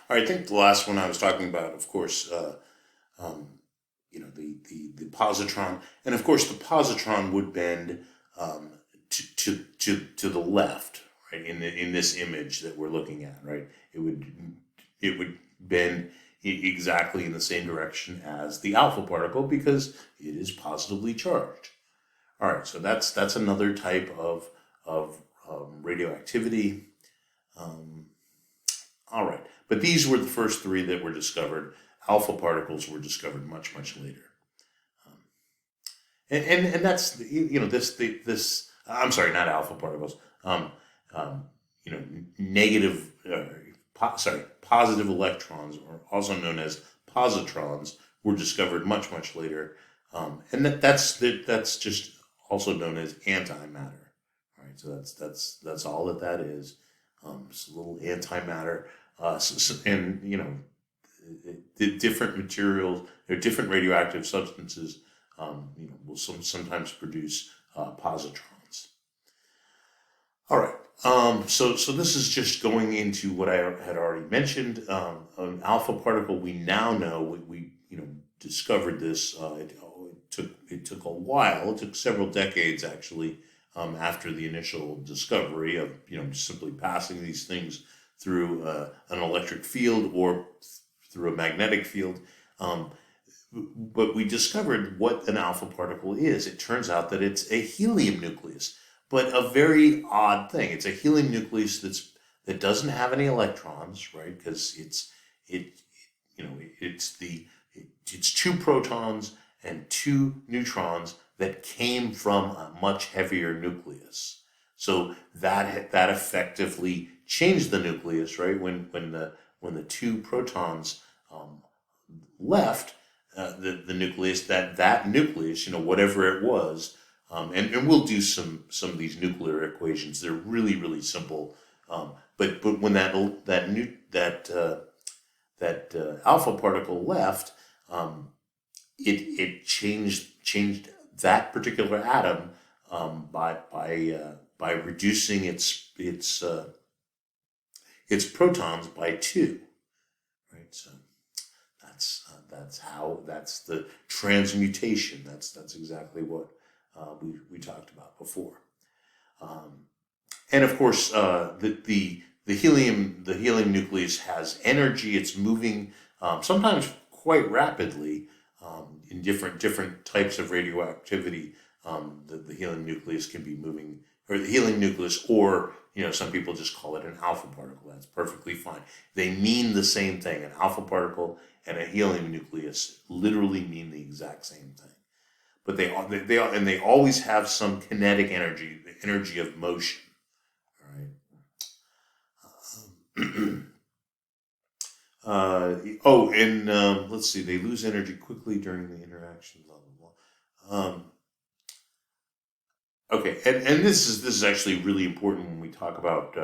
All right, I think the last one I was talking about, of course, um, the positron, and of course the positron would bend to the left, right? In this image that we're looking at, right? It would bend exactly in the same direction as the alpha particle because it is positively charged. All right, so that's another type of radioactivity. Um, all right, but these were the first three that were discovered. Alpha particles were discovered much later. Um, and that's this I'm sorry, not alpha particles. Um, negative positive electrons, or also known as positrons, were discovered much later, and that's just also known as antimatter. All right, so that's all that is. It's a little antimatter, and the different materials or different radioactive substances, will sometimes produce positrons. All right. So this is just going into what I had already mentioned. An alpha particle, we now know we discovered this. It took a while. It took several decades actually, after the initial discovery of simply passing these things through an electric field or through a magnetic field. Um, but we discovered what an alpha particle is. It turns out that it's a helium nucleus, but a very odd thing. It's a helium nucleus that doesn't have any electrons, right? Because it it's two protons and two neutrons that came from a much heavier nucleus. So that effectively changed the nucleus, right? When the two protons left the nucleus, that nucleus, whatever it was, and we'll do some of these nuclear equations. They're really simple, but when that alpha particle left, it changed that particular atom, by reducing its protons by two, right? So that's the transmutation. That's exactly what we talked about before. Um, and of course, the helium nucleus has energy. It's moving, sometimes quite rapidly, in different types of radioactivity. The helium nucleus can be moving, or the helium nucleus, or some people just call it an alpha particle. That's perfectly fine. They mean the same thing. An alpha particle and a helium nucleus literally mean the exact same thing. But they always have some kinetic energy, the energy of motion. All right. And let's see. They lose energy quickly during the interaction. Blah blah blah. Okay, and this is actually really important when we talk about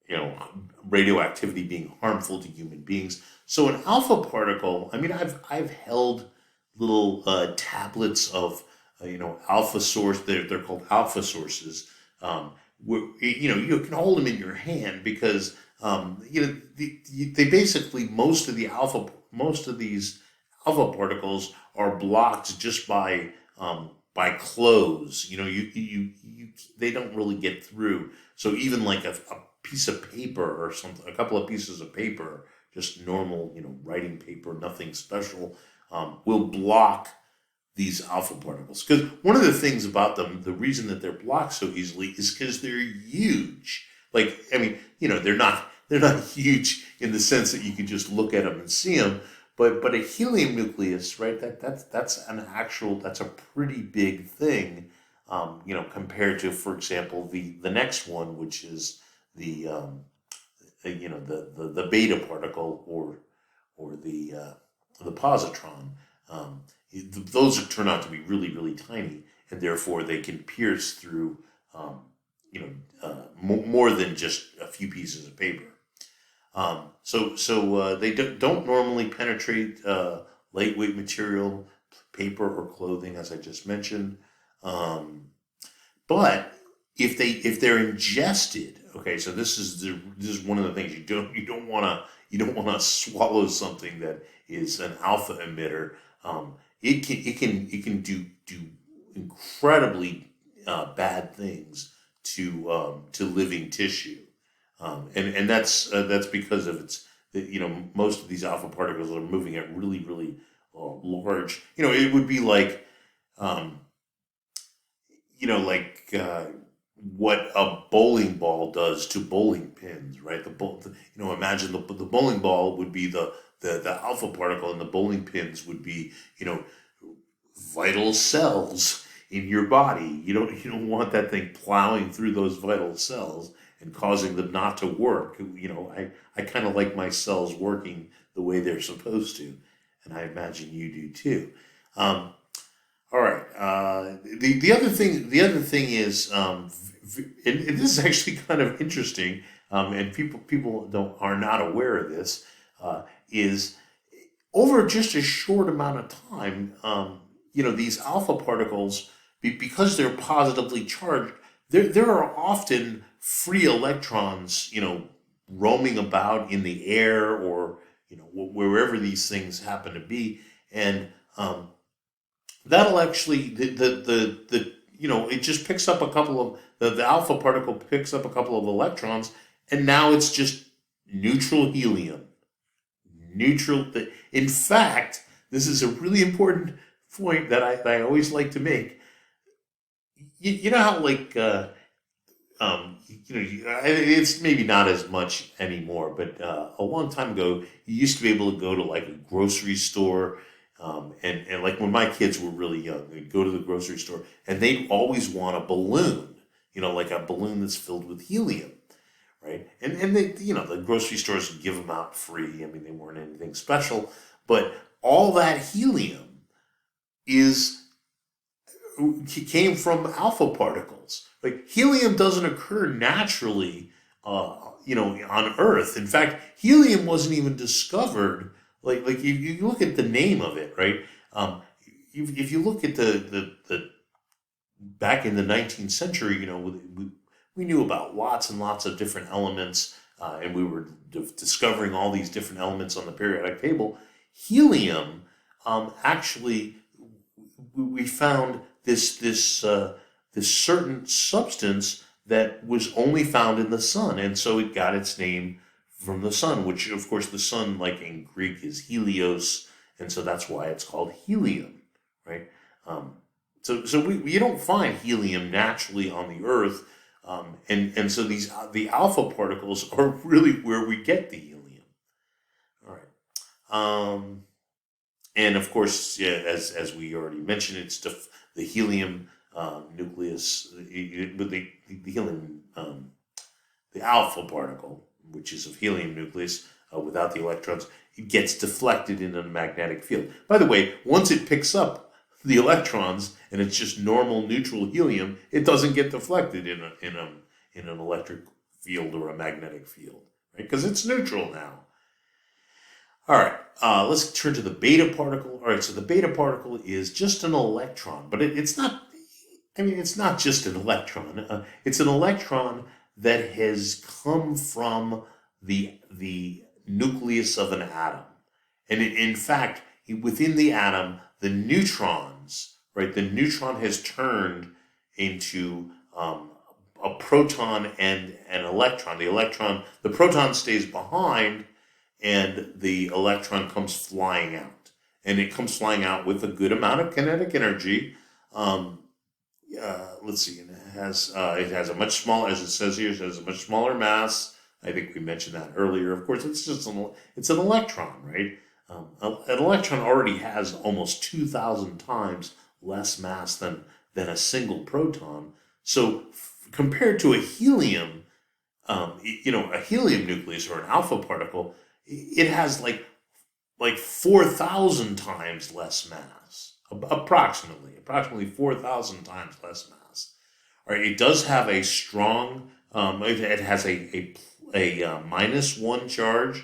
you know radioactivity being harmful to human beings. So an alpha particle. I mean, I've held little tablets of alpha source. They're called alpha sources. Where, you can hold them in your hand because they basically, most of these alpha particles are blocked just by clothes. They don't really get through. So even like a piece of paper or something, a couple of pieces of paper, just normal writing paper, nothing special, will block these alpha particles. Because one of the things about them, the reason that they're blocked so easily is because they're huge. Like, I mean, they're not huge in the sense that you can just look at them and see them. But a helium nucleus, right? That's a pretty big thing, compared to, for example, the next one, which is the beta particle, or the positron. Those turn out to be really tiny, and therefore they can pierce through more than just a few pieces of paper. So they don't normally penetrate lightweight material, paper or clothing, as I just mentioned. But if they're ingested, okay, so this is one of the things you don't want to you don't want to swallow something that is an alpha emitter. It can do incredibly bad things to living tissue, and that's because of its, most of these alpha particles are moving at really really large. It would be like um, like what a bowling ball does to bowling pins, right? Imagine the bowling ball would be the alpha particle, and the bowling pins would be, vital cells in your body. You don't want that thing plowing through those vital cells and causing them not to work. I kind of like my cells working the way they're supposed to, and I imagine you do too. All right. The other thing is, and this is actually kind of interesting, and people are not aware of this. Is over just a short amount of time, these alpha particles, because they're positively charged, there are often free electrons, roaming about in the air, or wherever these things happen to be, and that'll actually it just picks up a couple of the alpha particle picks up a couple of electrons, and now it's just neutral helium. In fact, this is a really important point that I always like to make. You know how, like, it's maybe not as much anymore, but a long time ago, you used to be able to go to like a grocery store, and like when my kids were really young, they'd go to the grocery store and they'd always want a balloon, like a balloon that's filled with helium, right? And they, the grocery stores would give them out free. I mean, they weren't anything special, but all that helium came from alpha particles. Like, helium doesn't occur naturally, on Earth. In fact, helium wasn't even discovered. Like you look at the name of it, right? If you look at the back in the 19th century, we knew about lots and lots of different elements, and we were discovering all these different elements on the periodic table. Helium, actually, we found this certain substance that was only found in the sun, and so it got its name from the sun, which, of course, the sun, like in Greek, is helios, and so that's why it's called helium, right? So you don't find helium naturally on the Earth, and so the alpha particles are really where we get the helium. All right, and of course, yeah, as we already mentioned, it's the helium nucleus with the helium, the alpha particle, which is of helium nucleus, without the electrons, it gets deflected in a magnetic field. By the way, once it picks up the electrons and it's just normal neutral helium, it doesn't get deflected in an electric field or a magnetic field, right? Because it's neutral now. All right, let's turn to the beta particle. All right, so the beta particle is just an electron, but it's not. I mean, it's not just an electron. It's an electron that has come from the nucleus of an atom, and in fact, within the atom, the neutrons, right? The neutron has turned into a proton and an electron. The proton stays behind, and the electron comes flying out, and it comes flying out with a good amount of kinetic energy. Let's see, and it has a much smaller, as it says here, it has a much smaller mass. I think we mentioned that earlier. Of course, it's an electron, right? An electron already has almost 2,000 times less mass than a single proton. So compared to a helium, a helium nucleus or an alpha particle, it has like 4,000 times less mass, approximately 4,000 times less mass. All right, it does have a strong. It has a -1 charge.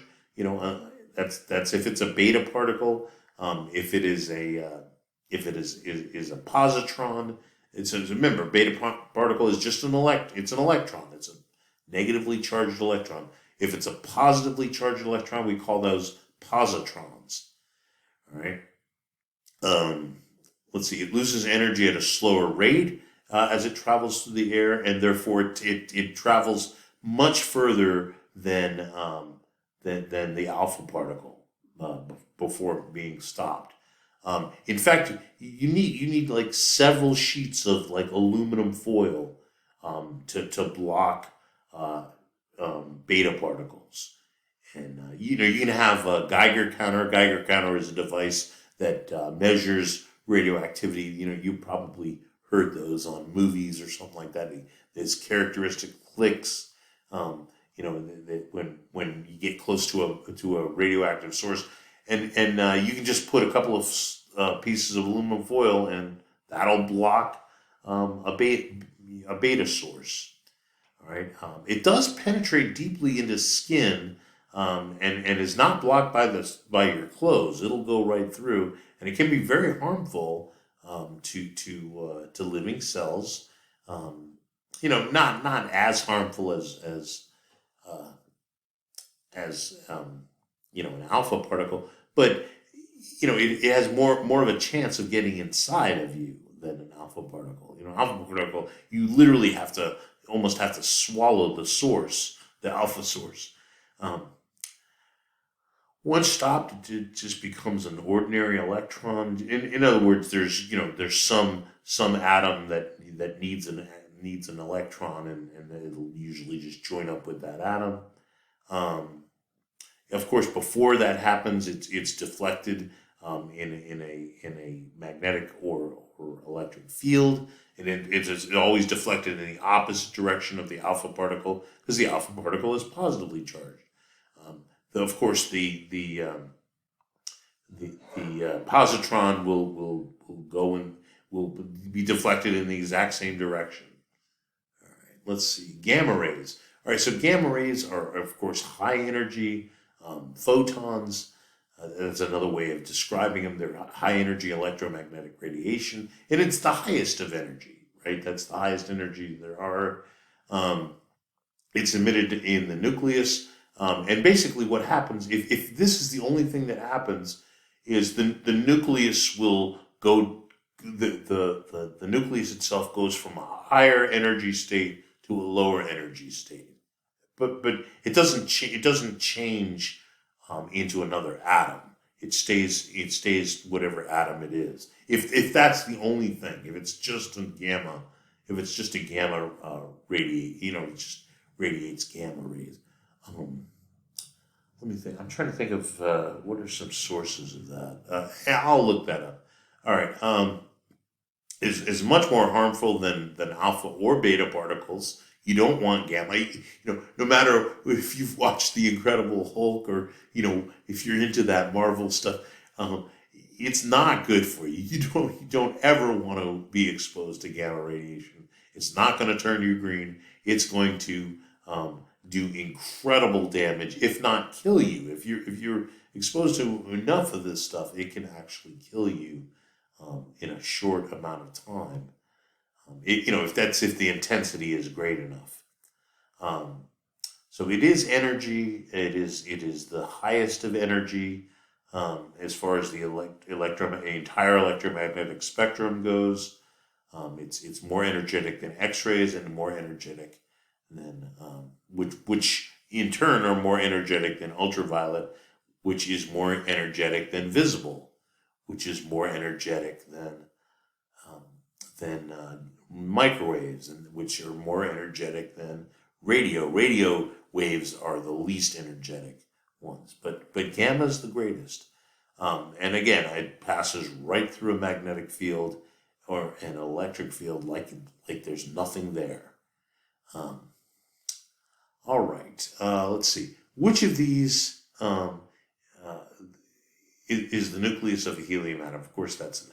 That's if it's a beta particle. If it is a positron, remember, beta particle is just it's an electron. It's a negatively charged electron. If it's a positively charged electron, we call those positrons. All right. Let's see. It loses energy at a slower rate as it travels through the air, and therefore it travels much further than the alpha particle before being stopped. In fact, you need like several sheets of like aluminum foil to block beta particles. And you can have a Geiger counter. Geiger counter is a device that measures radioactivity. You probably heard those on movies or something like that. There's characteristic clicks. When you get close to a radioactive source, and you can just put a couple of pieces of aluminum foil, and that'll block a beta source. All right. It does penetrate deeply into skin, and is not blocked by your clothes. It'll go right through, and it can be very harmful to living cells. Not as harmful as an alpha particle, but it has more of a chance of getting inside of you than an alpha particle. Alpha particle, you literally almost have to swallow the source, the alpha source. Once stopped, it just becomes an ordinary electron. In other words, there's some atom that needs an electron, and it'll usually just join up with that atom. Of course, before that happens, it's deflected in a magnetic or electric field, and it's always deflected in the opposite direction of the alpha particle, because the alpha particle is positively charged. Of course, the positron will go and will be deflected in the exact same direction. All right, let's see, gamma rays. All right, so gamma rays are, of course, high energy photons. That's another way of describing them. They're high energy electromagnetic radiation, and it's the highest of energy, right? That's the highest energy there are. It's emitted in the nucleus. And basically what happens, if this is the only thing that happens, is the nucleus will go, the nucleus itself goes from a higher energy state to a lower energy state. But it doesn't change into another atom. It stays whatever atom it is. If that's the only thing, if it's just a gamma it just radiates gamma rays. Let me think. I'm trying to think of what are some sources of that. I'll look that up. All right. Is much more harmful than alpha or beta particles. You don't want gamma. No matter if you've watched The Incredible Hulk or if you're into that Marvel stuff, it's not good for you. You don't ever want to be exposed to gamma radiation. It's not going to turn you green. It's going to do incredible damage, if not kill you. If you're exposed to enough of this stuff, it can actually kill you in a short amount of time. If the intensity is great enough. So it is energy. It is the highest of energy as far as the entire electromagnetic spectrum goes. It's more energetic than X-rays and more energetic than which in turn are more energetic than ultraviolet, which is more energetic than visible, which is more energetic than microwaves, and which are more energetic than radio. Radio waves are the least energetic ones, but gamma is the greatest. And again, it passes right through a magnetic field or an electric field like there's nothing there. All right, let's see. Which of these is the nucleus of a helium atom? Of course, that's an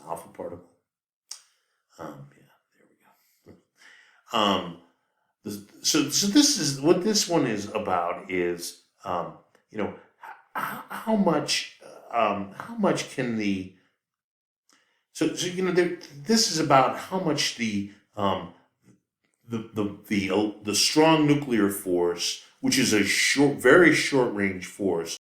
alpha particle. There we go. So this is what this one is about. Is how much can the this is about how much the strong nuclear force which is a short, very short range force